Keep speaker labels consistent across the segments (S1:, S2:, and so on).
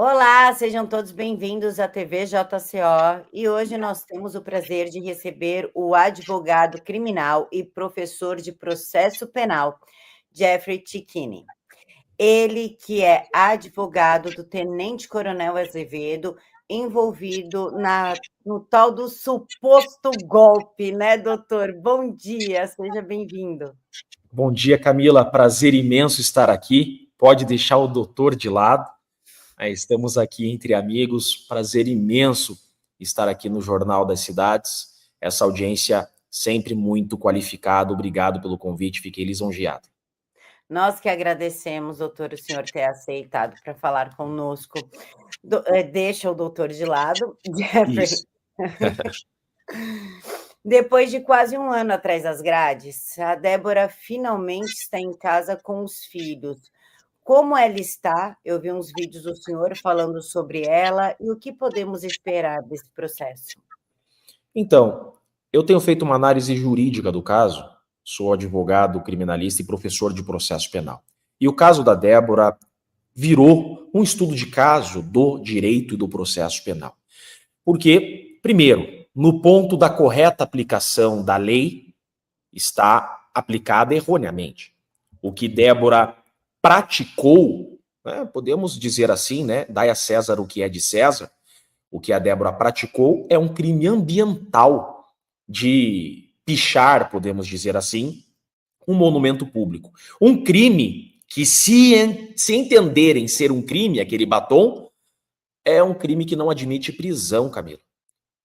S1: Olá, sejam todos bem-vindos à TV JCO e hoje nós temos o prazer de receber o advogado criminal e professor de processo penal, Jeffrey Cicchini. Ele que é advogado do tenente-coronel Azevedo, envolvido no tal do suposto golpe, né, doutor? Bom dia, seja bem-vindo.
S2: Bom dia, Camila. Prazer imenso estar aqui. Pode deixar o doutor de lado. Estamos aqui entre amigos. Prazer imenso estar aqui no Jornal das Cidades. Essa audiência sempre muito qualificada. Obrigado pelo convite. Fiquei lisonjeado.
S1: Nós que agradecemos, doutor, o senhor ter aceitado para falar conosco. Deixa o doutor de lado, Jeffrey.
S2: Isso.
S1: Depois de quase um ano atrás das grades, a Débora finalmente está em casa com os filhos. Como ela está? Eu vi uns vídeos do senhor falando sobre ela e o que podemos esperar desse processo.
S2: Então, eu tenho feito uma análise jurídica do caso. Sou advogado criminalista e professor de processo penal. E o caso da Débora virou um estudo de caso do direito e do processo penal. Porque, primeiro, no ponto da correta aplicação da lei, está aplicada erroneamente. O que Débora praticou, né, podemos dizer assim, né, dai a César o que é de César, o que a Débora praticou é um crime ambiental de pichar, podemos dizer assim, um monumento público. Um crime que, se entenderem ser um crime, aquele batom, é um crime que não admite prisão, Camilo.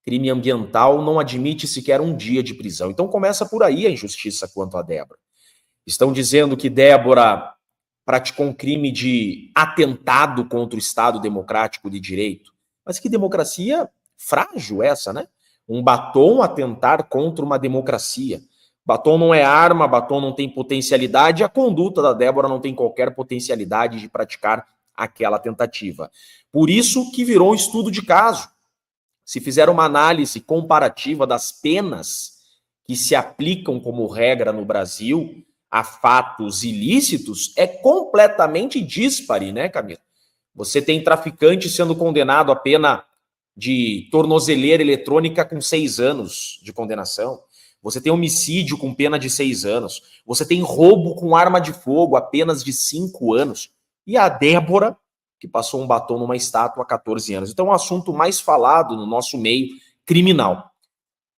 S2: Crime ambiental não admite sequer um dia de prisão. Então começa por aí a injustiça quanto a Débora. Estão dizendo que Débora praticou um crime de atentado contra o Estado democrático de direito. Mas que democracia frágil essa, né? Um batom atentar contra uma democracia. Batom não é arma, batom não tem potencialidade, a conduta da Débora não tem qualquer potencialidade de praticar aquela tentativa. Por isso que virou um estudo de caso. Se fizer uma análise comparativa das penas que se aplicam como regra no Brasil a fatos ilícitos, é completamente díspare, né, Camila? Você tem traficante sendo condenado a pena de tornozeleira eletrônica com 6 anos de condenação. Você tem homicídio com pena de 6 anos. Você tem roubo com arma de fogo, apenas de 5 anos. E a Débora, que passou um batom numa estátua há 14 anos. Então é um assunto mais falado no nosso meio criminal.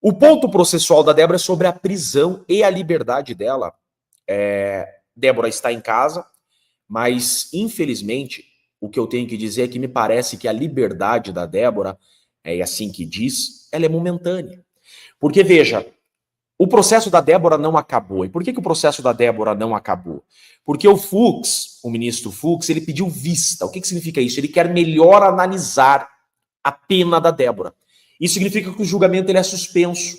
S2: O ponto processual da Débora é sobre a prisão e a liberdade dela. Débora está em casa, mas infelizmente o que eu tenho que dizer é que me parece que a liberdade da Débora, é assim que diz, ela é momentânea. Porque veja, o processo da Débora não acabou. E por que o processo da Débora não acabou? Porque o Fux, o ministro Fux, ele pediu vista. O que significa isso? Ele quer melhor analisar a pena da Débora. Isso significa que o julgamento ele é suspenso.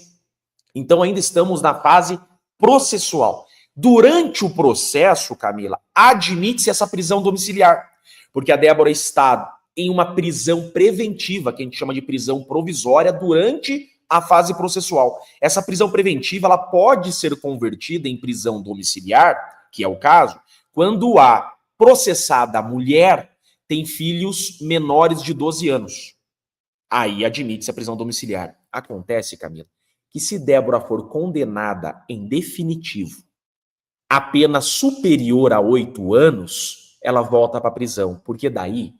S2: Então ainda estamos na fase processual. Durante o processo, Camila, admite-se essa prisão domiciliar. Porque a Débora está em uma prisão preventiva, que a gente chama de prisão provisória, durante a fase processual. Essa prisão preventiva ela pode ser convertida em prisão domiciliar, que é o caso, quando a processada mulher tem filhos menores de 12 anos. Aí admite-se a prisão domiciliar. Acontece, Camila, que se Débora for condenada em definitivo a pena superior a 8 anos, ela volta para a prisão, porque daí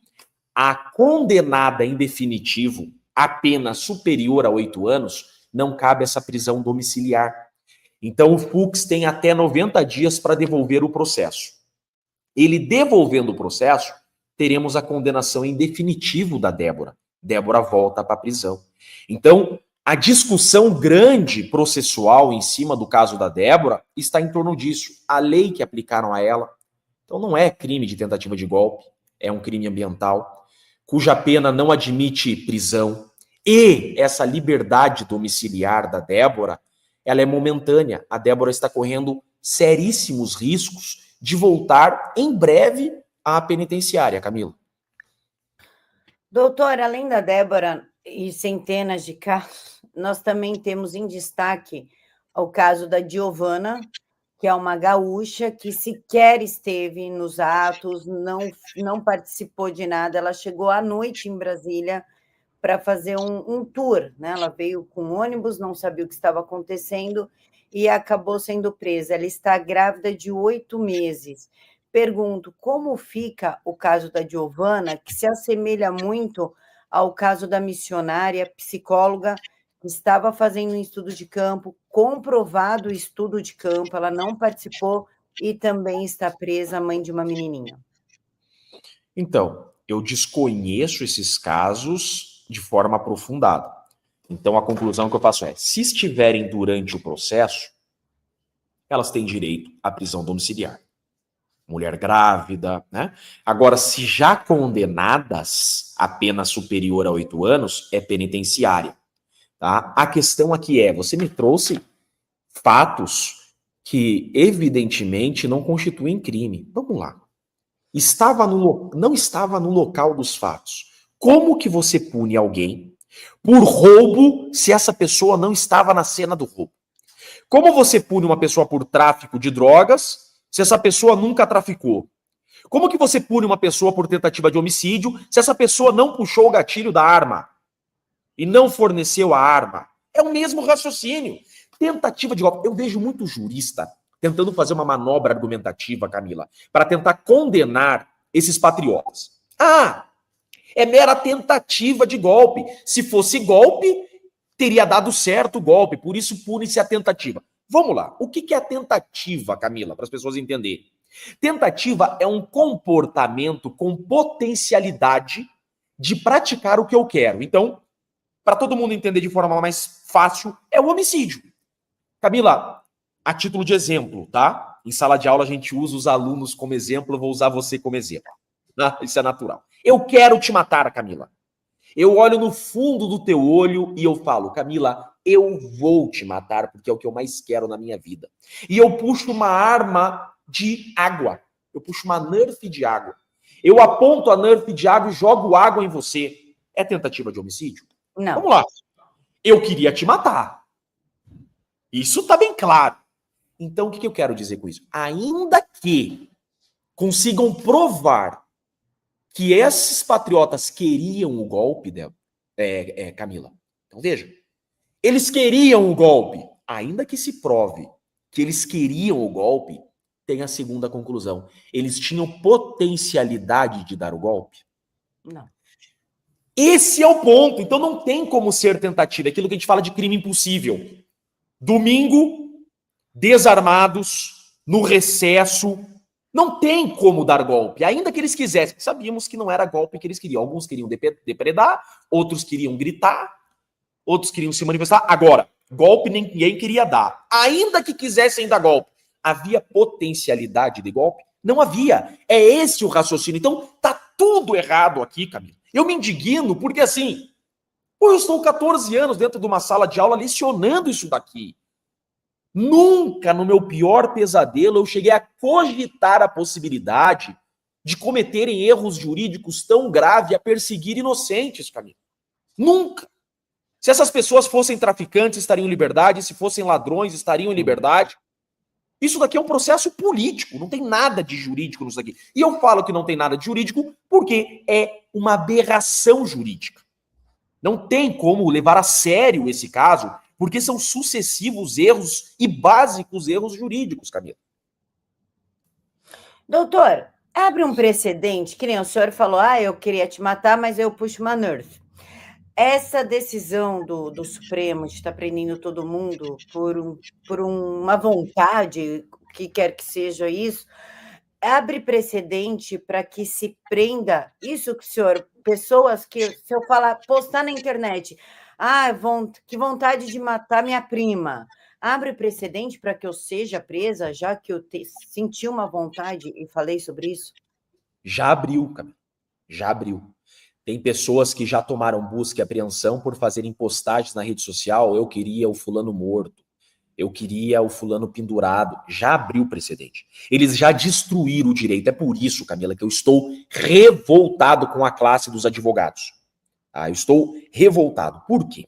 S2: a condenada em definitivo a pena superior a 8 anos, não cabe essa prisão domiciliar. Então o Fux tem até 90 dias para devolver o processo. Ele devolvendo o processo, teremos a condenação em definitivo da Débora. Débora volta para a prisão. Então, a discussão grande processual em cima do caso da Débora está em torno disso. A lei que aplicaram a ela. Então, não é crime de tentativa de golpe, é um crime ambiental, cuja pena não admite prisão. E essa liberdade domiciliar da Débora, ela é momentânea. A Débora está correndo seríssimos riscos de voltar em breve à penitenciária, Camila.
S1: Doutor, além da Débora e centenas de casos, nós também temos em destaque o caso da Giovana que é uma gaúcha que sequer esteve nos atos, não participou de nada. Ela chegou à noite em Brasília para fazer um tour, né? Ela veio com ônibus, não sabia o que estava acontecendo e acabou sendo presa. Ela está grávida de 8 meses. Pergunto, como fica o caso da Giovana, que se assemelha muito ao caso da missionária psicóloga que estava fazendo um estudo de campo, comprovado o estudo de campo, ela não participou e também está presa, mãe de uma menininha.
S2: Então, eu desconheço esses casos de forma aprofundada. Então, a conclusão que eu faço é, se estiverem durante o processo, elas têm direito à prisão domiciliar. Mulher grávida, né? Agora, se já condenadas a pena superior a 8 anos, é penitenciária. Tá? A questão aqui é, você me trouxe fatos que evidentemente não constituem crime. Vamos lá. Não estava no local dos fatos. Como que você pune alguém por roubo se essa pessoa não estava na cena do roubo? Como você pune uma pessoa por tráfico de drogas se essa pessoa nunca traficou? Como que você pune uma pessoa por tentativa de homicídio se essa pessoa não puxou o gatilho da arma e não forneceu a arma? É o mesmo raciocínio. Tentativa de golpe. Eu vejo muito jurista tentando fazer uma manobra argumentativa, Camila, para tentar condenar esses patriotas. Ah, é mera tentativa de golpe. Se fosse golpe, teria dado certo o golpe, por isso pune-se a tentativa. Vamos lá. O que é a tentativa, Camila, para as pessoas entenderem? Tentativa é um comportamento com potencialidade de praticar o que eu quero. Então, para todo mundo entender de forma mais fácil, é o homicídio. Camila, a título de exemplo, tá? Em sala de aula a gente usa os alunos como exemplo, eu vou usar você como exemplo. Ah, isso é natural. Eu quero te matar, Camila. Eu olho no fundo do teu olho e eu falo, Camila, eu vou te matar porque é o que eu mais quero na minha vida. E eu puxo uma arma de água. Eu puxo uma Nerf de água. Eu aponto a Nerf de água e jogo água em você. É tentativa de homicídio?
S1: Não.
S2: Vamos lá. Eu queria te matar. Isso tá bem claro. Então, o que eu quero dizer com isso? Ainda que consigam provar que esses patriotas queriam o golpe, Camila. Então, veja. Eles queriam o golpe. Ainda que se prove que eles queriam o golpe, tem a segunda conclusão. Eles tinham potencialidade de dar o golpe?
S1: Não.
S2: Esse é o ponto. Então, não tem como ser tentativa. É aquilo que a gente fala de crime impossível. Domingo, desarmados, no recesso, não tem como dar golpe, ainda que eles quisessem. Sabíamos que não era golpe que eles queriam. Alguns queriam depredar, outros queriam gritar, outros queriam se manifestar. Agora, golpe ninguém queria dar. Ainda que quisessem dar golpe, havia potencialidade de golpe? Não havia. É esse o raciocínio. Então, tá tudo errado aqui, Camila. Eu me indigno porque, assim, eu estou 14 anos dentro de uma sala de aula lecionando isso daqui. Nunca, no meu pior pesadelo, eu cheguei a cogitar a possibilidade de cometerem erros jurídicos tão graves a perseguir inocentes, Camila. Nunca. Se essas pessoas fossem traficantes, estariam em liberdade. Se fossem ladrões, estariam em liberdade. Isso daqui é um processo político, não tem nada de jurídico nisso daqui. E eu falo que não tem nada de jurídico porque é uma aberração jurídica. Não tem como levar a sério esse caso, porque são sucessivos erros e básicos erros jurídicos, Camila.
S1: Doutor, abre um precedente, que nem o senhor falou, eu queria te matar, mas eu puxo uma Nerf. Essa decisão do Supremo de estar prendendo todo mundo por uma vontade, o que quer que seja isso, abre precedente para que se prenda isso que o senhor, pessoas que, se eu falar, postar na internet, que vontade de matar minha prima, abre precedente para que eu seja presa, já que eu senti uma vontade e falei sobre isso?
S2: Já abriu, Camila. Já abriu. Tem pessoas que já tomaram busca e apreensão por fazerem postagens na rede social, eu queria o fulano morto, eu queria o fulano pendurado. Já abriu precedente. Eles já destruíram o direito. É por isso, Camila, que eu estou revoltado com a classe dos advogados. Eu estou revoltado. Por quê?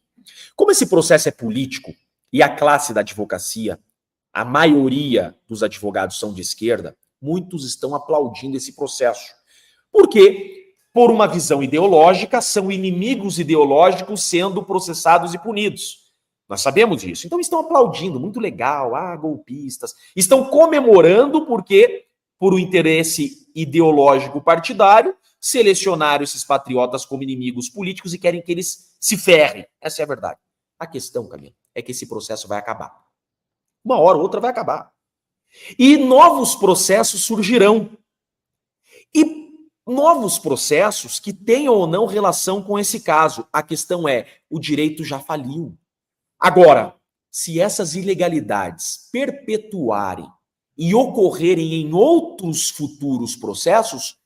S2: Como esse processo é político e a classe da advocacia a maioria dos advogados são de esquerda, muitos estão aplaudindo esse processo. Porque, por uma visão ideológica, são inimigos ideológicos sendo processados e punidos. Nós sabemos disso. Então estão aplaudindo, muito legal, golpistas. Estão comemorando porque, por um interesse ideológico partidário, selecionaram esses patriotas como inimigos políticos e querem que eles se ferrem. Essa é a verdade. A questão, Camila, é que esse processo vai acabar. Uma hora ou outra vai acabar. E novos processos surgirão. E novos processos que tenham ou não relação com esse caso. A questão é, o direito já faliu. Agora, se essas ilegalidades perpetuarem e ocorrerem em outros futuros processos,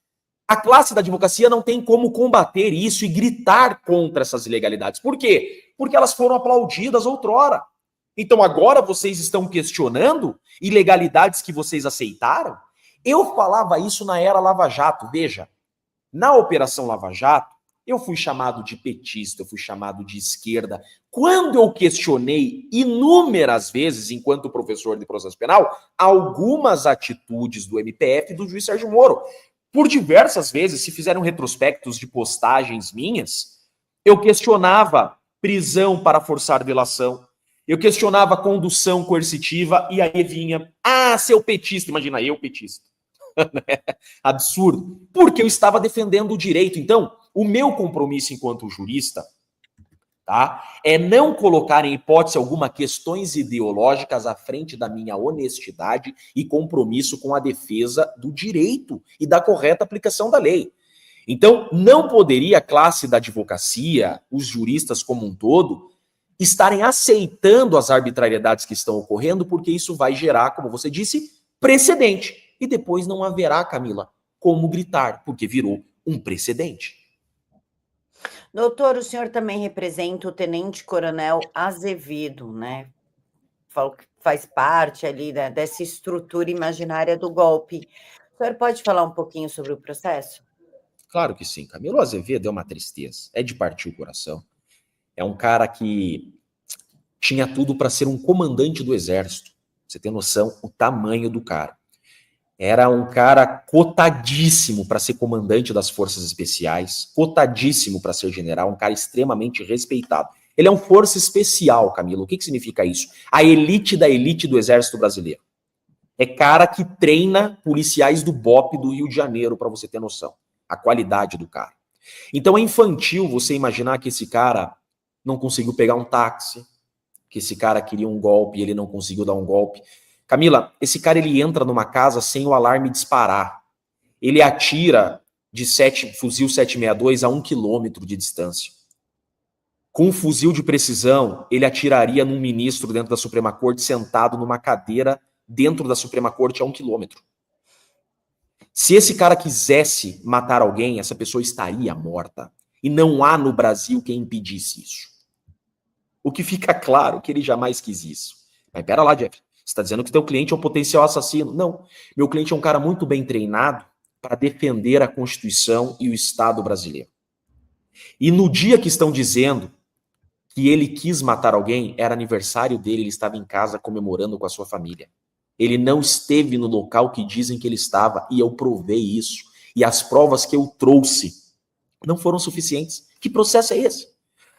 S2: a classe da advocacia não tem como combater isso e gritar contra essas ilegalidades. Por quê? Porque elas foram aplaudidas outrora. Então agora vocês estão questionando ilegalidades que vocês aceitaram? Eu falava isso na era Lava Jato. Veja, na Operação Lava Jato, eu fui chamado de petista, eu fui chamado de esquerda. Quando eu questionei inúmeras vezes, enquanto professor de processo penal, algumas atitudes do MPF e do juiz Sérgio Moro. Por diversas vezes, se fizeram retrospectos de postagens minhas, eu questionava prisão para forçar delação, eu questionava condução coercitiva, e aí vinha, seu petista, imagina eu petista. Absurdo. Porque eu estava defendendo o direito. Então, o meu compromisso enquanto jurista, tá, é não colocar em hipótese alguma questões ideológicas à frente da minha honestidade e compromisso com a defesa do direito e da correta aplicação da lei. Então, não poderia a classe da advocacia, os juristas como um todo, estarem aceitando as arbitrariedades que estão ocorrendo, porque isso vai gerar, como você disse, precedente. E depois não haverá, Camila, como gritar, porque virou um precedente.
S1: Doutor, o senhor também representa o tenente-coronel Azevedo, né? Faz parte ali dessa estrutura imaginária do golpe. O senhor pode falar um pouquinho sobre o processo?
S2: Claro que sim, Camilo. O Azevedo é uma tristeza, é de partir o coração. É um cara que tinha tudo para ser um comandante do exército. Você tem noção o tamanho do cara. Era um cara cotadíssimo para ser comandante das forças especiais, cotadíssimo para ser general, um cara extremamente respeitado. Ele é um força especial, Camilo. O que significa isso? A elite da elite do exército brasileiro. É cara que treina policiais do BOPE do Rio de Janeiro, para você ter noção. A qualidade do cara. Então é infantil você imaginar que esse cara não conseguiu pegar um táxi, que esse cara queria um golpe e ele não conseguiu dar um golpe. Camila, esse cara ele entra numa casa sem o alarme disparar. Ele atira de fuzil 762 a 1 quilômetro de distância. Com um fuzil de precisão, ele atiraria num ministro dentro da Suprema Corte sentado numa cadeira dentro da Suprema Corte a 1 quilômetro. Se esse cara quisesse matar alguém, essa pessoa estaria morta. E não há no Brasil quem impedisse isso. O que fica claro que ele jamais quis isso. Mas pera lá, Jeff. Você está dizendo que teu cliente é um potencial assassino. Não. Meu cliente é um cara muito bem treinado para defender a Constituição e o Estado brasileiro. E no dia que estão dizendo que ele quis matar alguém, era aniversário dele, ele estava em casa comemorando com a sua família. Ele não esteve no local que dizem que ele estava, e eu provei isso. E as provas que eu trouxe não foram suficientes. Que processo é esse?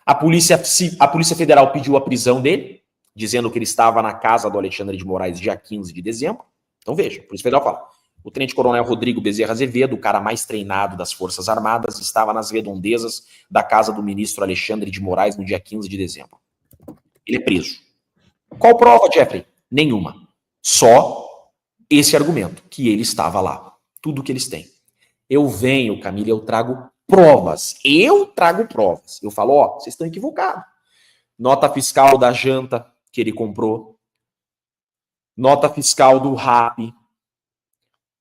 S2: A Polícia Federal pediu a prisão dele, dizendo que ele estava na casa do Alexandre de Moraes dia 15 de dezembro. Então veja, a Polícia Federal fala, o tenente-coronel Rodrigo Bezerra Azevedo, o cara mais treinado das Forças Armadas, estava nas redondezas da casa do ministro Alexandre de Moraes no dia 15 de dezembro. Ele é preso. Qual prova, Jeffrey? Nenhuma. Só esse argumento, que ele estava lá. Tudo que eles têm. Eu venho, Camila, eu trago provas. Eu trago provas. Eu falo, vocês estão equivocados. Nota fiscal da janta que ele comprou. Nota fiscal do Rappi.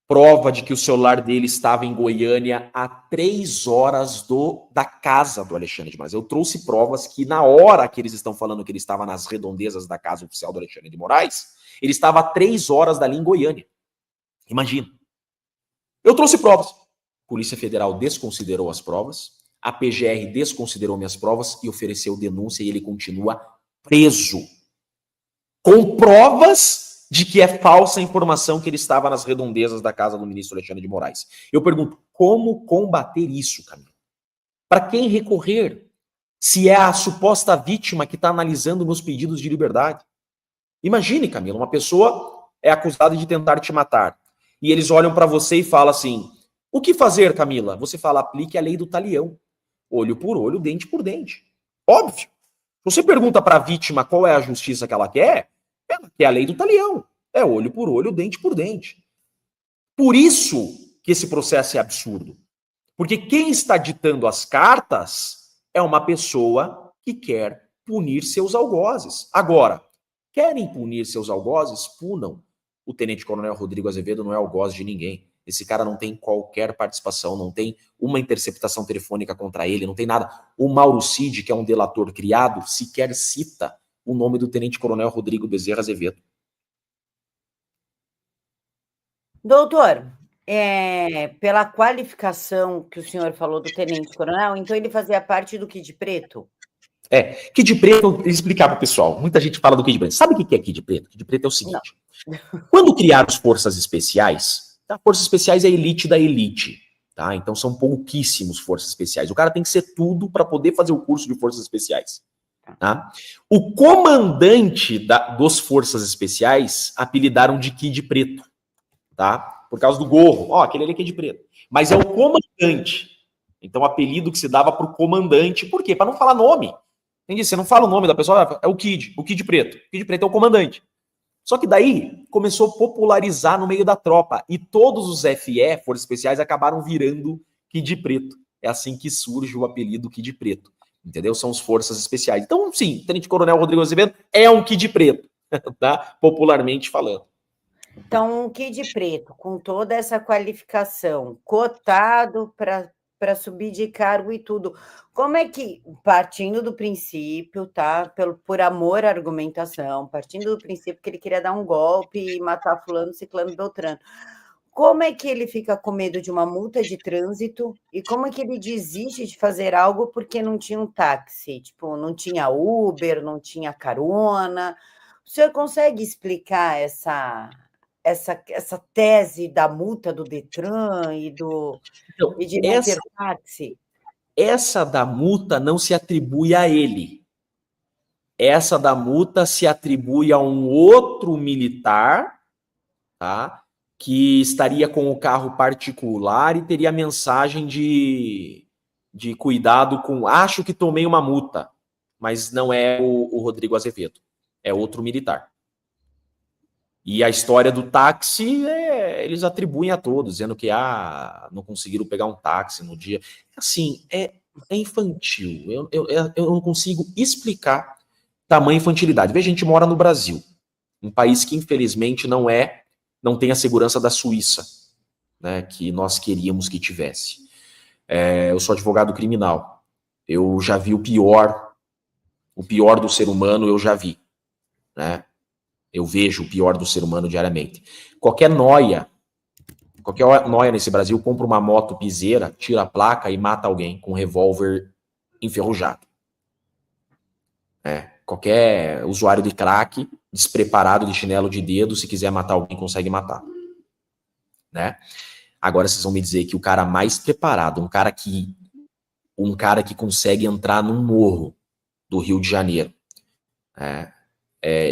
S2: Prova de que o celular dele estava em Goiânia a 3 horas da casa do Alexandre de Moraes. Eu trouxe provas que na hora que eles estão falando que ele estava nas redondezas da casa oficial do Alexandre de Moraes, ele estava a 3 horas dali em Goiânia. Imagina. Eu trouxe provas. Polícia Federal desconsiderou as provas, a PGR desconsiderou minhas provas e ofereceu denúncia e ele continua preso. Com provas de que é falsa a informação que ele estava nas redondezas da casa do ministro Alexandre de Moraes. Eu pergunto, como combater isso, Camila? Para quem recorrer? Se é a suposta vítima que está analisando meus pedidos de liberdade. Imagine, Camila, uma pessoa é acusada de tentar te matar. E eles olham para você e falam assim, o que fazer, Camila? Você fala, aplique a lei do talião. Olho por olho, dente por dente. Óbvio. Você pergunta para a vítima qual é a justiça que ela quer a lei do talião. É olho por olho, dente por dente. Por isso que esse processo é absurdo. Porque quem está ditando as cartas é uma pessoa que quer punir seus algozes. Agora, querem punir seus algozes? Punam. O tenente-coronel Rodrigo Azevedo não é algoz de ninguém. Esse cara não tem qualquer participação, não tem uma interceptação telefônica contra ele, não tem nada. O Mauro Cid, que é um delator criado, sequer cita o nome do tenente-coronel Rodrigo Bezerra Azevedo.
S1: Doutor, pela qualificação que o senhor falou do tenente-coronel, então ele fazia parte do Kid Preto?
S2: Kid Preto, eu explicar para o pessoal. Muita gente fala do Kid Preto. Sabe o que é Kid Preto? Kid Preto é o seguinte. Quando criaram as forças especiais, forças especiais é a elite da elite. Tá? Então são pouquíssimos forças especiais. O cara tem que ser tudo para poder fazer o curso de forças especiais. Tá? O comandante dos forças especiais apelidaram de Kid Preto. Tá? Por causa do gorro. Aquele ali é Kid Preto. Mas é o comandante. Então o apelido que se dava para o comandante. Por quê? Para não falar nome. Entendi? Você não fala o nome da pessoa, é o Kid Preto. O Kid Preto é o comandante. Só que daí começou a popularizar no meio da tropa. E todos os FE, Forças Especiais, acabaram virando Kid Preto. É assim que surge o apelido Kid Preto. Entendeu? São as Forças Especiais. Então, sim, o Tenente-Coronel Rodrigo Azevedo é um Kid Preto, tá? Popularmente falando.
S1: Então, um Kid Preto, com toda essa qualificação, cotado para subir de cargo e tudo. Como é que, partindo do princípio, tá? Por amor à argumentação, partindo do princípio que ele queria dar um golpe e matar fulano, ciclano, beltrano, como é que ele fica com medo de uma multa de trânsito e como é que ele desiste de fazer algo porque não tinha um táxi? Tipo, não tinha Uber, não tinha carona. O senhor consegue explicar essa tese da multa do Detran e de não ter táxi?
S2: Essa da multa não se atribui a ele. Essa da multa se atribui a um outro militar, tá? Que estaria com o carro particular e teria mensagem de cuidado com... Acho que tomei uma multa, mas não é o Rodrigo Azevedo. É outro militar. E a história do táxi, eles atribuem a todos, dizendo que não conseguiram pegar um táxi no dia. Assim, é infantil. Eu não consigo explicar tamanha infantilidade. Veja, a gente mora no Brasil, um país que infelizmente não tem a segurança da Suíça, né, que nós queríamos que tivesse. Eu sou advogado criminal. Eu já vi o pior do ser humano, eu já vi, né? Eu vejo o pior do ser humano diariamente. Qualquer noia nesse Brasil compra uma moto piseira, tira a placa e mata alguém com um revólver enferrujado. Qualquer usuário de crack, despreparado de chinelo de dedo, se quiser matar alguém, consegue matar. Né? Agora vocês vão me dizer que o cara mais preparado, um cara que consegue entrar num morro do Rio de Janeiro,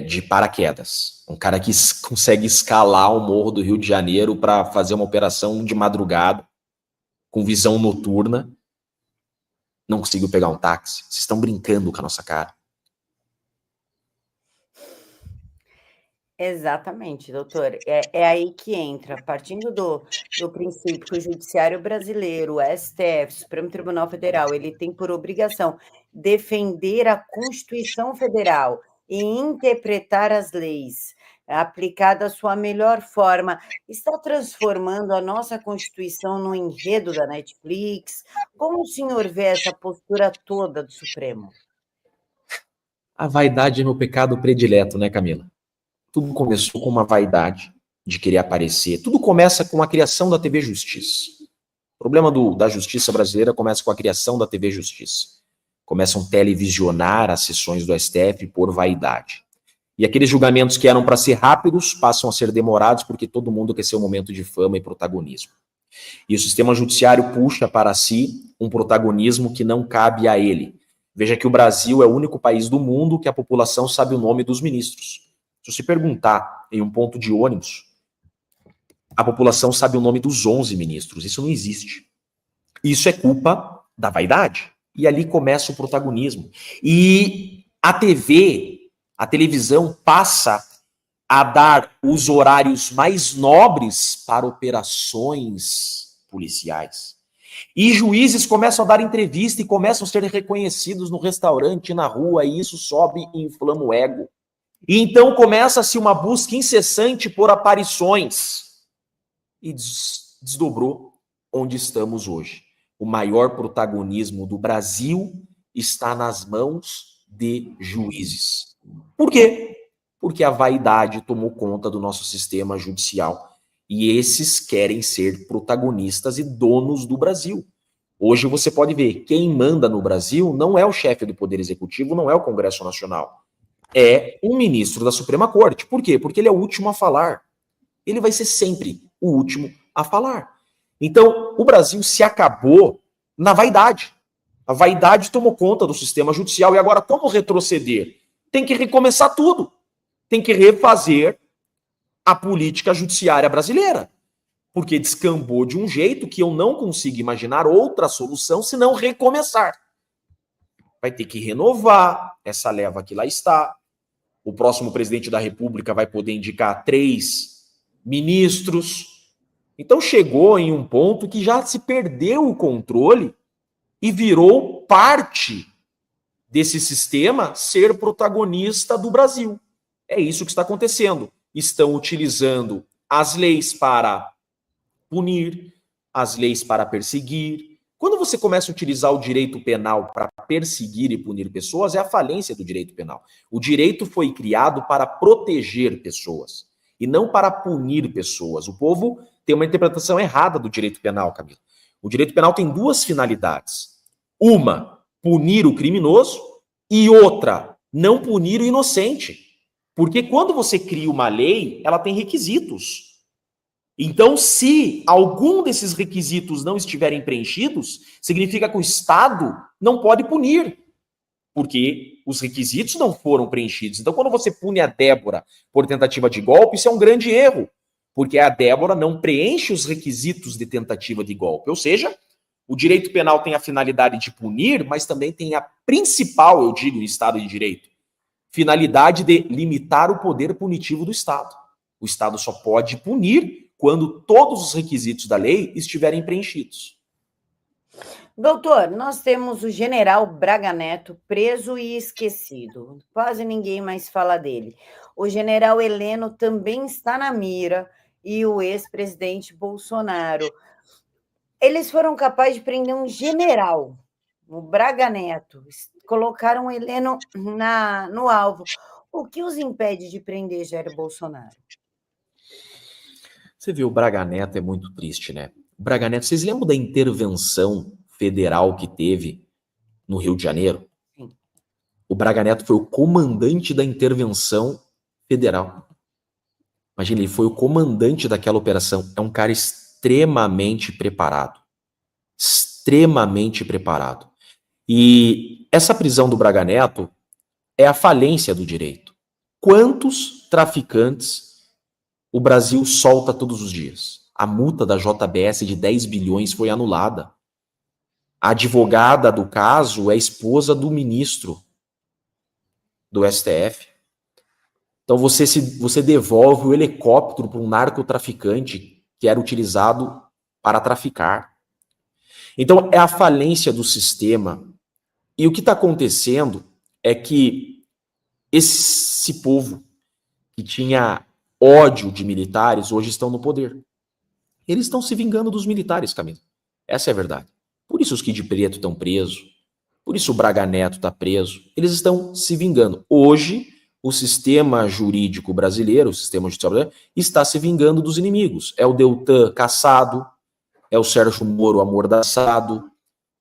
S2: de paraquedas. Um cara que consegue escalar o morro do Rio de Janeiro para fazer uma operação de madrugada, com visão noturna, não conseguiu pegar um táxi. Vocês estão brincando com a nossa cara.
S1: Exatamente, doutor. É aí que entra, partindo do princípio que o Judiciário Brasileiro, o STF, Supremo Tribunal Federal, ele tem por obrigação defender a Constituição Federal e interpretar as leis aplicada à sua melhor forma, está transformando a nossa Constituição no enredo da Netflix? Como o senhor vê essa postura toda do Supremo?
S2: A vaidade é meu pecado predileto, né, Camila? Tudo começou com uma vaidade de querer aparecer. Tudo começa com a criação da TV Justiça. O problema da justiça brasileira começa com a criação da TV Justiça. Começam a televisionar as sessões do STF por vaidade. E aqueles julgamentos que eram para ser rápidos passam a ser demorados porque todo mundo quer ser um momento de fama e protagonismo. E o sistema judiciário puxa para si um protagonismo que não cabe a ele. Veja que o Brasil é o único país do mundo que a população sabe o nome dos ministros. Se você perguntar em um ponto de ônibus, a população sabe o nome dos 11 ministros. Isso não existe. Isso é culpa da vaidade. E ali começa o protagonismo. E a televisão passa a dar os horários mais nobres para operações policiais. E juízes começam a dar entrevista e começam a ser reconhecidos no restaurante, na rua, e isso sobe e inflama o ego. E então começa-se uma busca incessante por aparições. E desdobrou onde estamos hoje. O maior protagonismo do Brasil está nas mãos de juízes. Por quê? Porque a vaidade tomou conta do nosso sistema judicial. E esses querem ser protagonistas e donos do Brasil. Hoje você pode ver, quem manda no Brasil não é o chefe do Poder Executivo, não é o Congresso Nacional. É um ministro da Suprema Corte. Por quê? Porque ele é o último a falar. Ele vai ser sempre o último a falar. Então, o Brasil se acabou na vaidade. A vaidade tomou conta do sistema judicial. E agora, como retroceder? Tem que recomeçar tudo. Tem que refazer a política judiciária brasileira. Porque descambou de um jeito que eu não consigo imaginar outra solução senão recomeçar. Vai ter que renovar essa leva que lá está. O próximo presidente da República vai poder indicar 3 ministros. Então chegou em um ponto que já se perdeu o controle e virou parte desse sistema ser protagonista do Brasil. É isso que está acontecendo. Estão utilizando as leis para punir, as leis para perseguir. Quando você começa a utilizar o direito penal para perseguir e punir pessoas, é a falência do direito penal. O direito foi criado para proteger pessoas e não para punir pessoas. O povo tem uma interpretação errada do direito penal, Camila. O direito penal tem 2 finalidades. Uma, punir o criminoso, e outra, não punir o inocente. Porque quando você cria uma lei, ela tem requisitos. Então, se algum desses requisitos não estiverem preenchidos, significa que o Estado não pode punir, porque os requisitos não foram preenchidos. Então, quando você pune a Débora por tentativa de golpe, isso é um grande erro, porque a Débora não preenche os requisitos de tentativa de golpe. Ou seja, o direito penal tem a finalidade de punir, mas também tem a principal, eu digo, em Estado de Direito, finalidade de limitar o poder punitivo do Estado. O Estado só pode punir quando todos os requisitos da lei estiverem preenchidos.
S1: Doutor, nós temos o general Braga Neto preso e esquecido. Quase ninguém mais fala dele. O general Heleno também está na mira e o ex-presidente Bolsonaro. Eles foram capazes de prender um general, o Braga Neto. Colocaram o Heleno no alvo. O que os impede de prender Jair Bolsonaro?
S2: Você vê, o Braga Neto é muito triste, né? O Braga Neto, vocês lembram da intervenção federal que teve no Rio de Janeiro?
S1: Sim.
S2: O Braga Neto foi o comandante da intervenção federal. Imagina, ele foi o comandante daquela operação. É um cara extremamente preparado. Extremamente preparado. E essa prisão do Braga Neto é a falência do direito. Quantos traficantes o Brasil solta todos os dias? A multa da JBS de 10 bilhões foi anulada. A advogada do caso é esposa do ministro do STF. Então você devolve o helicóptero para um narcotraficante que era utilizado para traficar. Então é a falência do sistema. E o que está acontecendo é que esse povo que tinha ódio de militares hoje estão no poder. Eles estão se vingando dos militares, Camila. Essa é a verdade. Por isso os Kid Preto estão presos. Por isso o Braga Neto está preso. Eles estão se vingando. Hoje, o sistema jurídico brasileiro, o sistema judicial brasileiro, está se vingando dos inimigos. É o Deltan caçado, é o Sérgio Moro amordaçado.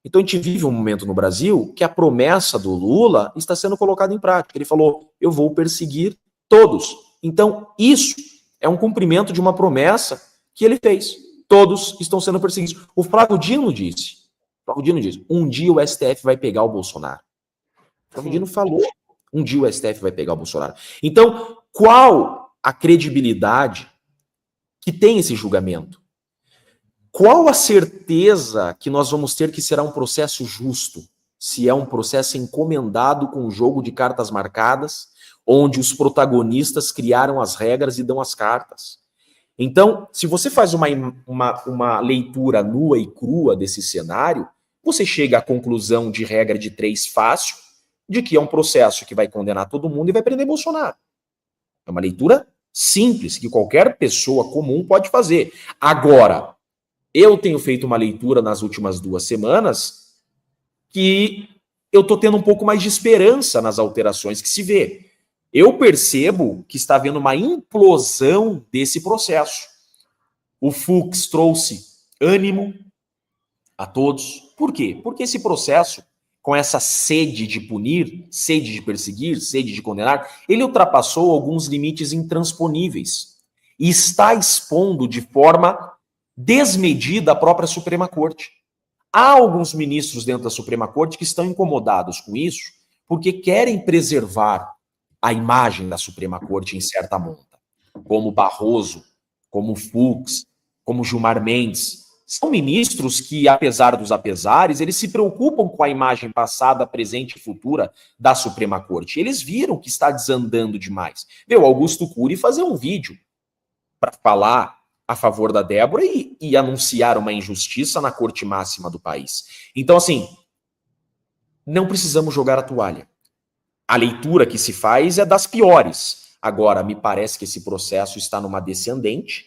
S2: Então a gente vive um momento no Brasil que a promessa do Lula está sendo colocada em prática. Ele falou, eu vou perseguir Todos. Então, isso é um cumprimento de uma promessa que ele fez. Todos estão sendo perseguidos. O Flávio Dino disse, um dia o STF vai pegar o Bolsonaro. O Flávio Dino falou, um dia o STF vai pegar o Bolsonaro. Então, qual a credibilidade que tem esse julgamento? Qual a certeza que nós vamos ter que será um processo justo, se é um processo encomendado com um jogo de cartas marcadas, onde os protagonistas criaram as regras e dão as cartas? Então, se você faz uma leitura nua e crua desse cenário, você chega à conclusão de regra de 3 fácil, de que é um processo que vai condenar todo mundo e vai prender Bolsonaro. É uma leitura simples, que qualquer pessoa comum pode fazer. Agora, eu tenho feito uma leitura nas últimas 2 semanas que eu estou tendo um pouco mais de esperança nas alterações que se vê. Eu percebo que está havendo uma implosão desse processo. O Fux trouxe ânimo a todos. Por quê? Porque esse processo, com essa sede de punir, sede de perseguir, sede de condenar, ele ultrapassou alguns limites intransponíveis e está expondo de forma desmedida a própria Suprema Corte. Há alguns ministros dentro da Suprema Corte que estão incomodados com isso porque querem preservar a imagem da Suprema Corte em certa monta, como Barroso, como Fux, como Gilmar Mendes. São ministros que, apesar dos apesares, eles se preocupam com a imagem passada, presente e futura da Suprema Corte. Eles viram que está desandando demais. Meu, Augusto Cury fazer um vídeo para falar a favor da Débora e anunciar uma injustiça na Corte Máxima do país. Então, assim, não precisamos jogar a toalha. A leitura que se faz é das piores. Agora, me parece que esse processo está numa descendente,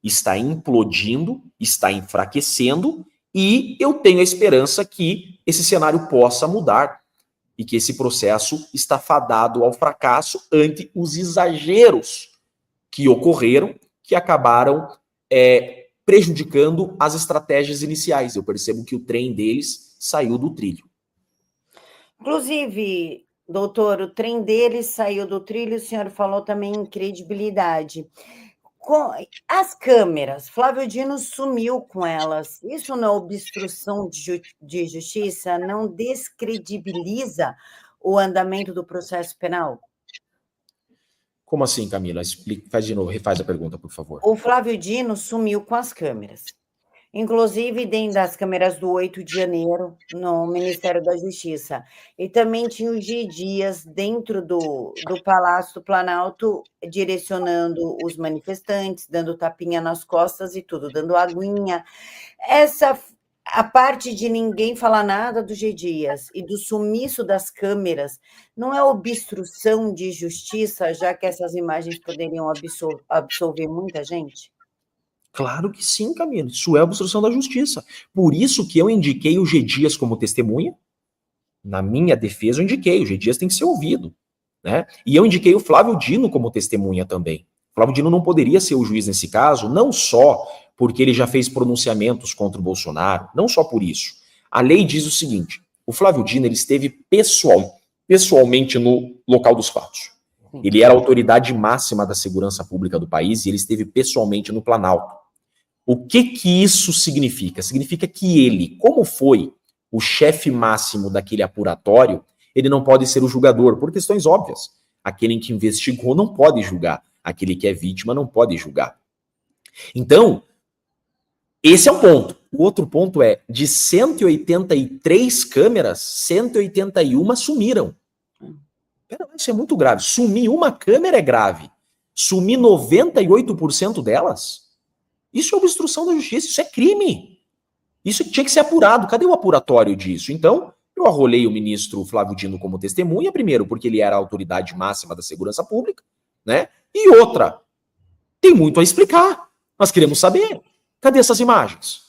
S2: está implodindo, está enfraquecendo, e eu tenho a esperança que esse cenário possa mudar e que esse processo está fadado ao fracasso ante os exageros que ocorreram, que acabaram prejudicando as estratégias iniciais. Eu percebo que o trem deles saiu do trilho.
S1: Inclusive, doutor, o trem deles saiu do trilho, o senhor falou também em credibilidade. As câmeras, Flávio Dino sumiu com elas. Isso não é obstrução de justiça? Não descredibiliza o andamento do processo penal?
S2: Como assim, Camila? Explica, faz de novo, refaz a pergunta, por favor.
S1: O Flávio Dino sumiu com as câmeras. Inclusive dentro das câmeras do 8 de janeiro, no Ministério da Justiça. E também tinha o G. Dias dentro do Palácio do Planalto, direcionando os manifestantes, dando tapinha nas costas e tudo, dando aguinha. A parte de ninguém falar nada do G. Dias e do sumiço das câmeras, não é obstrução de justiça, já que essas imagens poderiam absolver muita gente?
S2: Claro que sim, Camila. Isso é obstrução da justiça. Por isso que eu indiquei o G. Dias como testemunha. Na minha defesa, eu indiquei. O G. Dias tem que ser ouvido, né? E eu indiquei o Flávio Dino como testemunha também. O Flávio Dino não poderia ser o juiz nesse caso, não só porque ele já fez pronunciamentos contra o Bolsonaro, não só por isso. A lei diz o seguinte: o Flávio Dino ele esteve pessoalmente no local dos fatos. Ele era a autoridade máxima da segurança pública do país e ele esteve pessoalmente no Planalto. O que isso significa? Significa que ele, como foi o chefe máximo daquele apuratório, ele não pode ser o julgador, por questões óbvias. Aquele que investigou não pode julgar. Aquele que é vítima não pode julgar. Então, esse é um ponto. O outro ponto é, de 183 câmeras, 181 sumiram. Pera, isso é muito grave. Sumir uma câmera é grave. Sumir 98% delas? Isso é obstrução da justiça, isso é crime. Isso tinha que ser apurado. Cadê o apuratório disso? Então, eu arrolei o ministro Flávio Dino como testemunha, primeiro, porque ele era a autoridade máxima da segurança pública, né? E outra, tem muito a explicar. Nós queremos saber. Cadê essas imagens?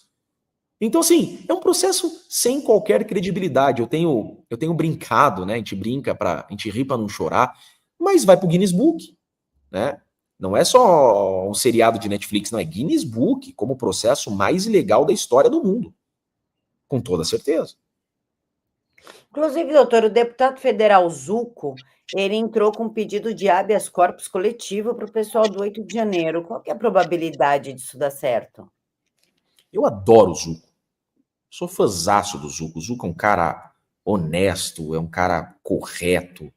S2: Então, assim, é um processo sem qualquer credibilidade. Eu tenho brincado, né? A gente brinca, a gente ri para não chorar, mas vai pro Guinness Book, né? Não é só um seriado de Netflix, não, é Guinness Book como o processo mais ilegal da história do mundo. Com toda certeza.
S1: Inclusive, doutor, o deputado federal Zucco, ele entrou com um pedido de habeas corpus coletivo para o pessoal do 8 de janeiro. Qual que é a probabilidade disso dar certo?
S2: Eu adoro o Zucco. Sou fãzaço do Zucco. O Zucco é um cara honesto, é um cara correto,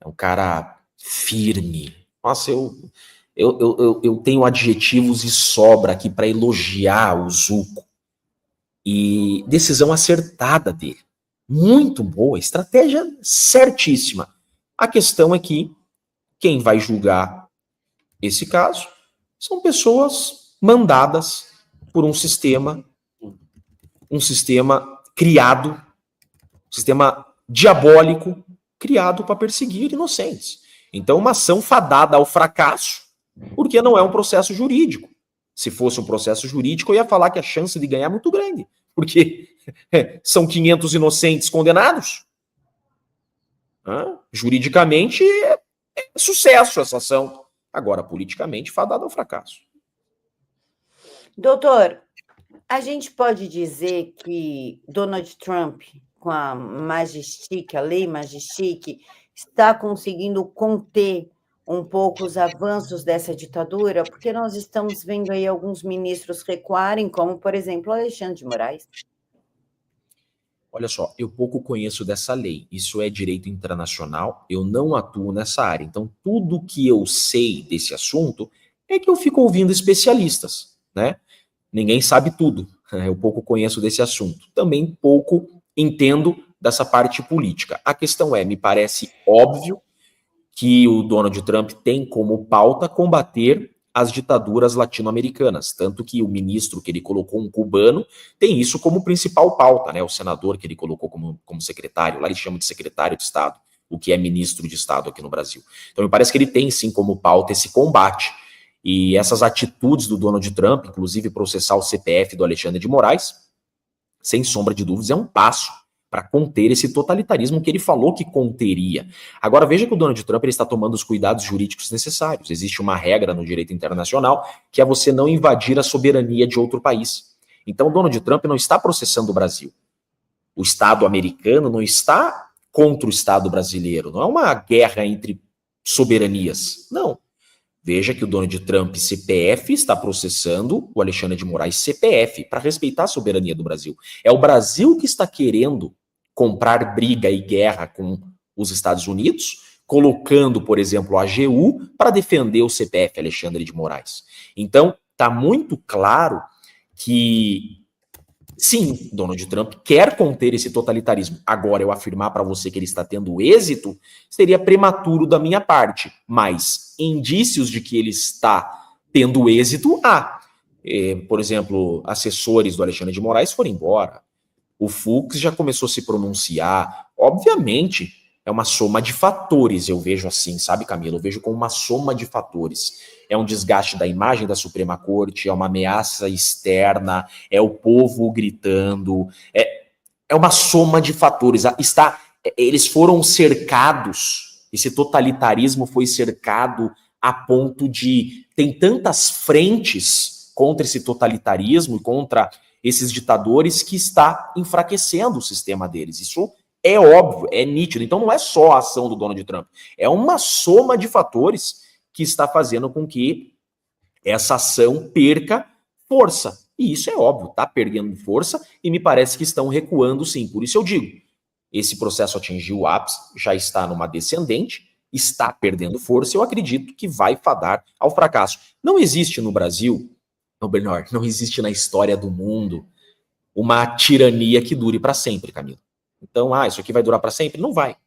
S2: é um cara firme. Nossa, eu tenho adjetivos e sobra aqui para elogiar o Zucco. E decisão acertada dele. Muito boa, estratégia certíssima. A questão é que quem vai julgar esse caso são pessoas mandadas por um sistema criado, um sistema diabólico criado para perseguir inocentes. Então, uma ação fadada ao fracasso, porque não é um processo jurídico. Se fosse um processo jurídico, eu ia falar que a chance de ganhar é muito grande, porque são 500 inocentes condenados. Juridicamente, é sucesso essa ação. Agora, politicamente, fadada ao fracasso.
S1: Doutor, a gente pode dizer que Donald Trump, com a Majestic, a lei Majestic, está conseguindo conter um pouco os avanços dessa ditadura, porque nós estamos vendo aí alguns ministros recuarem, como, por exemplo, Alexandre de Moraes.
S2: Olha só, eu pouco conheço dessa lei. Isso é direito internacional, eu não atuo nessa área. Então, tudo que eu sei desse assunto é que eu fico ouvindo especialistas, né? Ninguém sabe tudo. Eu pouco conheço desse assunto. Também pouco entendo dessa parte política. A questão é, me parece óbvio que o Donald Trump tem como pauta combater as ditaduras latino-americanas, tanto que o ministro que ele colocou, um cubano, tem isso como principal pauta, né? O senador que ele colocou como secretário, lá eles chamam de secretário de Estado, o que é ministro de Estado aqui no Brasil. Então me parece que ele tem sim como pauta esse combate. E essas atitudes do Donald Trump, inclusive processar o CPF do Alexandre de Moraes, sem sombra de dúvidas, é um passo para conter esse totalitarismo que ele falou que conteria. Agora veja que o Donald Trump ele está tomando os cuidados jurídicos necessários. Existe uma regra no direito internacional que é você não invadir a soberania de outro país. Então Donald Trump não está processando o Brasil. O Estado americano não está contra o Estado brasileiro. Não é uma guerra entre soberanias. Não. Veja que o Donald Trump CPF está processando o Alexandre de Moraes CPF para respeitar a soberania do Brasil. É o Brasil que está querendo comprar briga e guerra com os Estados Unidos, colocando, por exemplo, a AGU para defender o CPF Alexandre de Moraes. Então, está muito claro que sim, Donald Trump quer conter esse totalitarismo. Agora, eu afirmar para você que ele está tendo êxito seria prematuro da minha parte, mas indícios de que ele está tendo êxito há. Por exemplo, assessores do Alexandre de Moraes foram embora. O Fux já começou a se pronunciar. Obviamente, é uma soma de fatores, eu vejo assim, sabe, Camila? Eu vejo como uma soma de fatores. É um desgaste da imagem da Suprema Corte, é uma ameaça externa, é o povo gritando, é uma soma de fatores. Eles foram cercados, esse totalitarismo foi cercado a ponto de tem tantas frentes contra esse totalitarismo e contra esses ditadores que está enfraquecendo o sistema deles. Isso é óbvio, é nítido. Então não é só a ação do Donald Trump, é uma soma de fatores que está fazendo com que essa ação perca força. E isso é óbvio, está perdendo força e me parece que estão recuando sim. Por isso eu digo, esse processo atingiu o ápice, já está numa descendente, está perdendo força e eu acredito que vai fadar ao fracasso. Não existe no Brasil, ou melhor, não existe na história do mundo uma tirania que dure para sempre, Camilo. Então, isso aqui vai durar para sempre? Não vai.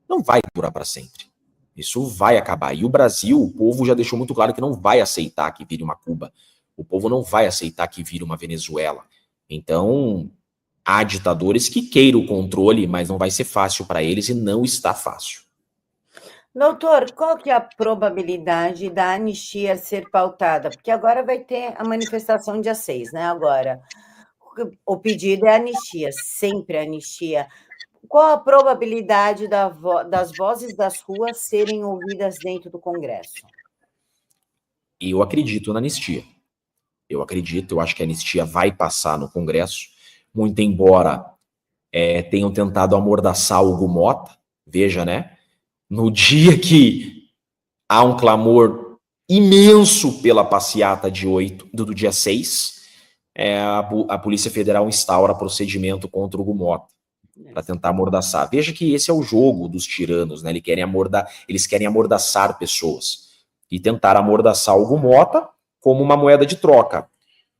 S2: Não vai durar para sempre. Isso vai acabar. E o Brasil, o povo já deixou muito claro que não vai aceitar que vire uma Cuba. O povo não vai aceitar que vire uma Venezuela. Então, há ditadores que queiram o controle, mas não vai ser fácil para eles e não está fácil.
S1: Doutor, qual que é a probabilidade da anistia ser pautada? Porque agora vai ter a manifestação dia 6, né? Agora, o pedido é anistia, sempre anistia. Qual a probabilidade das vozes das ruas serem ouvidas dentro do Congresso?
S2: Eu acredito na anistia. Eu acho que a anistia vai passar no Congresso, muito embora tenham tentado amordaçar o Hugo Mota. Veja, né? No dia que há um clamor imenso pela passeata do dia 6, a Polícia Federal instaura procedimento contra o Hugo Mota para tentar amordaçar. Veja que esse é o jogo dos tiranos, né? Eles querem amordaçar pessoas e tentar amordaçar o Hugo Mota como uma moeda de troca.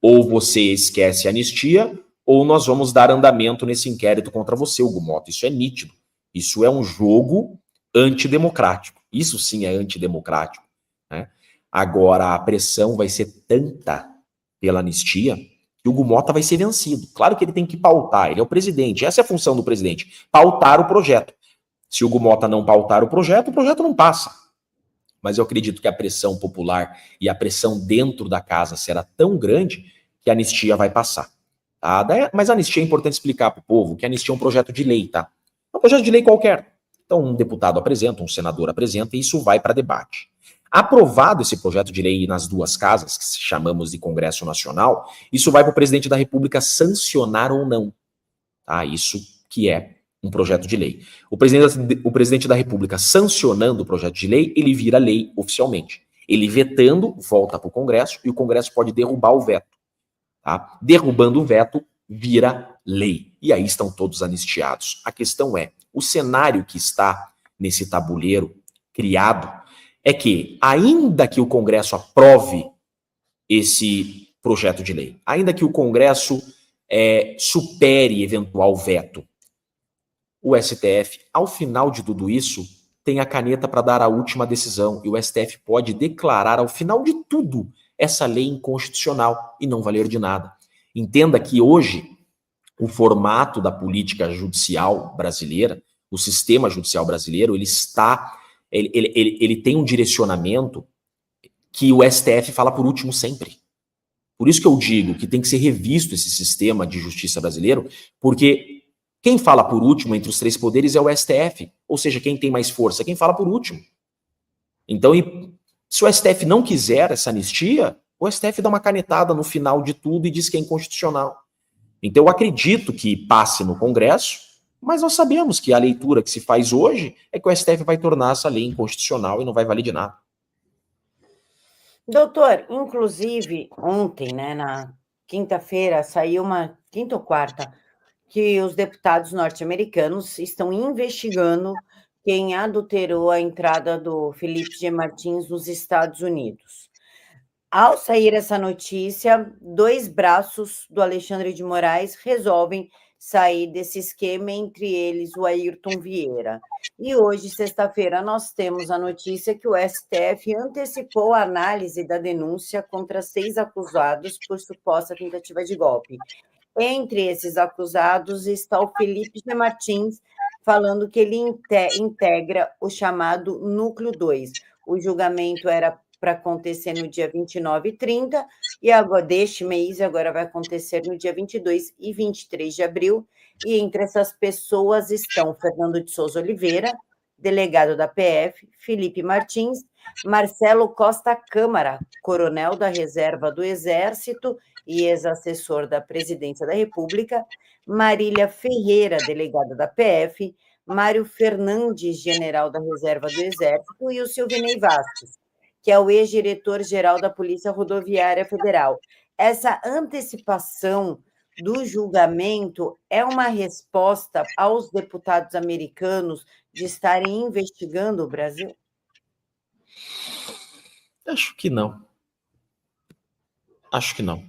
S2: Ou você esquece a anistia, ou nós vamos dar andamento nesse inquérito contra você, Hugo Mota. Isso é nítido. Isso é um jogo antidemocrático. Isso sim é antidemocrático, né? Agora, a pressão vai ser tanta pela anistia que o Hugo Mota vai ser vencido. Claro que ele tem que pautar, ele é o presidente, essa é a função do presidente, pautar o projeto. Se o Hugo Mota não pautar o projeto não passa. Mas eu acredito que a pressão popular e a pressão dentro da casa será tão grande que a anistia vai passar. Tá? Mas a anistia é importante explicar para o povo que a anistia é um projeto de lei, tá? É um projeto de lei qualquer. Então, um deputado apresenta, um senador apresenta, e isso vai para debate. Aprovado esse projeto de lei nas duas casas, que chamamos de Congresso Nacional, isso vai para o presidente da República sancionar ou não. Tá? Isso que é um projeto de lei. O presidente da República sancionando o projeto de lei, ele vira lei oficialmente. Ele vetando, volta para o Congresso, e o Congresso pode derrubar o veto. Tá? Derrubando o veto, vira lei. E aí estão todos anistiados. A questão é, o cenário que está nesse tabuleiro criado é que, ainda que o Congresso aprove esse projeto de lei, ainda que o Congresso supere eventual veto, o STF, ao final de tudo isso, tem a caneta para dar a última decisão, e o STF pode declarar, ao final de tudo, essa lei inconstitucional e não valer de nada. Entenda que hoje, o formato da política judicial brasileira, o sistema judicial brasileiro, ele tem um direcionamento que o STF fala por último sempre. Por isso que eu digo que tem que ser revisto esse sistema de justiça brasileiro, porque quem fala por último entre os três poderes é o STF, ou seja, quem tem mais força, quem fala por último. Então, se o STF não quiser essa anistia, o STF dá uma canetada no final de tudo e diz que é inconstitucional. Então, eu acredito que passe no Congresso, mas nós sabemos que a leitura que se faz hoje é que o STF vai tornar essa lei inconstitucional e não vai valer de nada.
S1: Doutor, inclusive, ontem, né, na quinta-feira, saiu quinta ou quarta, que os deputados norte-americanos estão investigando quem adulterou a entrada do Felipe G. Martins nos Estados Unidos. Ao sair essa notícia, 2 braços do Alexandre de Moraes resolvem sair desse esquema, entre eles o Ayrton Vieira. E hoje, sexta-feira, nós temos a notícia que o STF antecipou a análise da denúncia contra 6 acusados por suposta tentativa de golpe. Entre esses acusados está o Felipe G. Martins, falando que ele integra o chamado Núcleo 2. O julgamento era para acontecer no dia 29 e 30, e agora, deste mês, agora vai acontecer no dia 22 e 23 de abril, e entre essas pessoas estão Fernando de Souza Oliveira, delegado da PF, Felipe Martins, Marcelo Costa Câmara, coronel da Reserva do Exército e ex-assessor da Presidência da República, Marília Ferreira, delegada da PF, Mário Fernandes, general da Reserva do Exército, e o Silvinei Vasquez, que é o ex-diretor-geral da Polícia Rodoviária Federal. Essa antecipação do julgamento é uma resposta aos deputados americanos de estarem investigando o Brasil?
S2: Acho que não. Acho que não.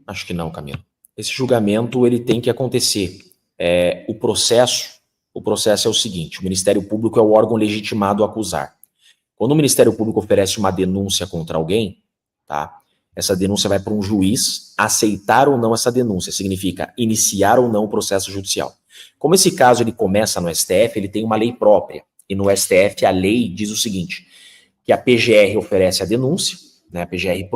S2: Acho que não, Camila. Esse julgamento ele tem que acontecer. O processo é o seguinte: o Ministério Público é o órgão legitimado a acusar. Quando o Ministério Público oferece uma denúncia contra alguém, tá? Essa denúncia vai para um juiz aceitar ou não essa denúncia, significa iniciar ou não o processo judicial. Como esse caso ele começa no STF, ele tem uma lei própria, e no STF a lei diz o seguinte, que a PGR oferece a denúncia, né? A PGR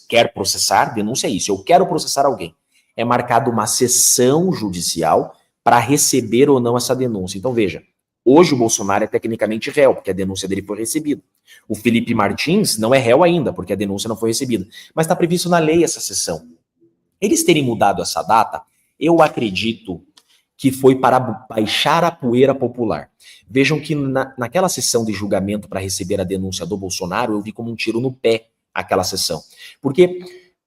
S2: quer processar, denúncia é isso, eu quero processar alguém. É marcada uma sessão judicial para receber ou não essa denúncia. Então veja, hoje o Bolsonaro é tecnicamente réu, porque a denúncia dele foi recebida. O Felipe Martins não é réu ainda, porque a denúncia não foi recebida. Mas está previsto na lei essa sessão. Eles terem mudado essa data, eu acredito que foi para baixar a poeira popular. Vejam que naquela sessão de julgamento para receber a denúncia do Bolsonaro, eu vi como um tiro no pé aquela sessão. Porque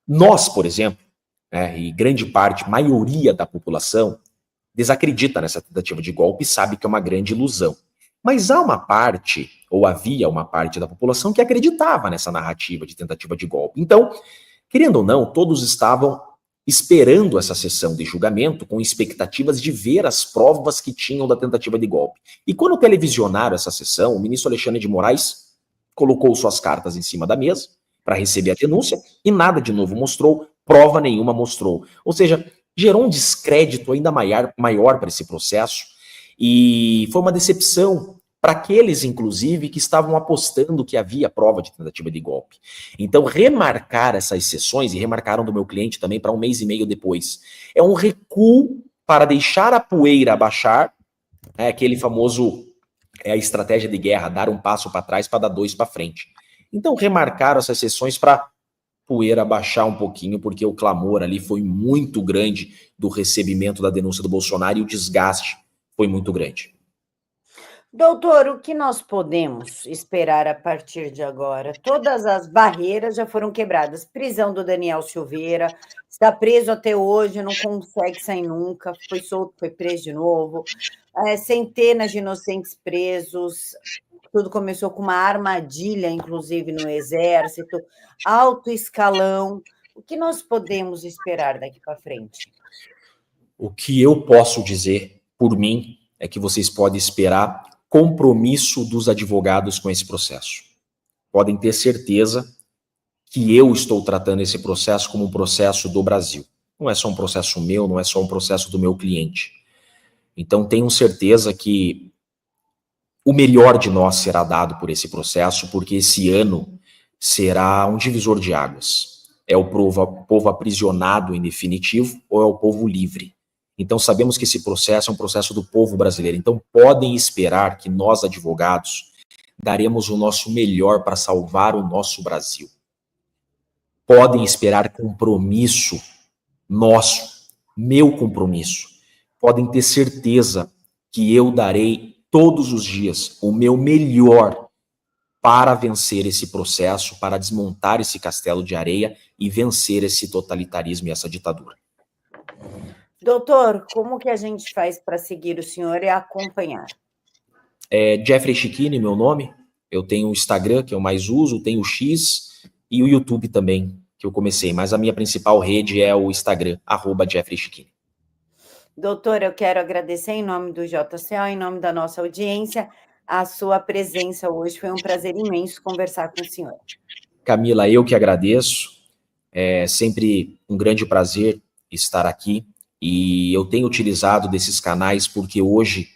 S2: nós, por exemplo, e grande parte, maioria da população, desacredita nessa tentativa de golpe e sabe que é uma grande ilusão. Mas há uma parte, ou havia uma parte da população que acreditava nessa narrativa de tentativa de golpe. Então, querendo ou não, todos estavam esperando essa sessão de julgamento com expectativas de ver as provas que tinham da tentativa de golpe. E quando televisionaram essa sessão, o ministro Alexandre de Moraes colocou suas cartas em cima da mesa para receber a denúncia e nada de novo mostrou, prova nenhuma mostrou. Ou seja, gerou um descrédito ainda maior para esse processo e foi uma decepção para aqueles, inclusive, que estavam apostando que havia prova de tentativa de golpe. Então, remarcar essas sessões, e remarcaram do meu cliente também para 1 mês e meio depois, é um recuo para deixar a poeira abaixar, aquele famoso, a estratégia de guerra, dar um passo para trás para dar 2 para frente. Então, remarcaram essas sessões para poeira abaixar um pouquinho, porque o clamor ali foi muito grande do recebimento da denúncia do Bolsonaro e o desgaste foi muito grande.
S1: Doutor, o que nós podemos esperar a partir de agora? Todas as barreiras já foram quebradas. Prisão do Daniel Silveira, está preso até hoje, não consegue sair nunca, foi solto, foi preso de novo. Centenas de inocentes presos. Tudo começou com uma armadilha, inclusive no Exército, alto escalão. O que nós podemos esperar daqui para frente?
S2: O que eu posso dizer, por mim, é que vocês podem esperar compromisso dos advogados com esse processo. Podem ter certeza que eu estou tratando esse processo como um processo do Brasil. Não é só um processo meu, não é só um processo do meu cliente. Então, tenham certeza que o melhor de nós será dado por esse processo, porque esse ano será um divisor de águas. É o povo aprisionado em definitivo ou é o povo livre? Então, sabemos que esse processo é um processo do povo brasileiro. Então, podem esperar que nós, advogados, daremos o nosso melhor para salvar o nosso Brasil. Podem esperar compromisso nosso, meu compromisso. Podem ter certeza que eu darei todos os dias o meu melhor para vencer esse processo, para desmontar esse castelo de areia e vencer esse totalitarismo e essa ditadura.
S1: Doutor, como que a gente faz para seguir o senhor e acompanhar?
S2: Jeffrey Chiquini, meu nome. Eu tenho o Instagram, que eu mais uso, tenho o X e o YouTube também, que eu comecei. Mas a minha principal rede é o Instagram, @Jeffrey Chiquini.
S1: Doutor, eu quero agradecer em nome do JCO, em nome da nossa audiência, a sua presença hoje. Foi um prazer imenso conversar com o senhor.
S2: Camila, eu que agradeço. É sempre um grande prazer estar aqui. E eu tenho utilizado desses canais porque hoje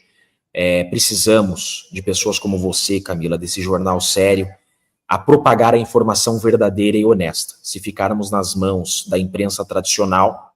S2: precisamos de pessoas como você, Camila, desse jornal sério, a propagar a informação verdadeira e honesta. Se ficarmos nas mãos da imprensa tradicional,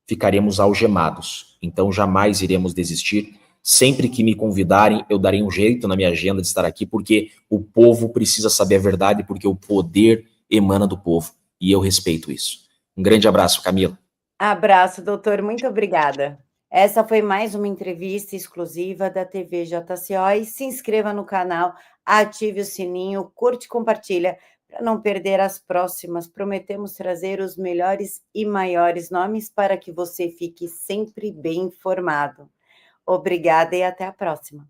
S2: ficaremos algemados. Então, jamais iremos desistir. Sempre que me convidarem, eu darei um jeito na minha agenda de estar aqui, porque o povo precisa saber a verdade, porque o poder emana do povo. E eu respeito isso. Um grande abraço, Camila.
S1: Abraço, doutor. Muito obrigada. Essa foi mais uma entrevista exclusiva da TV JCO e se inscreva no canal, ative o sininho, curte e compartilha para não perder as próximas. Prometemos trazer os melhores e maiores nomes para que você fique sempre bem informado. Obrigada e até a próxima.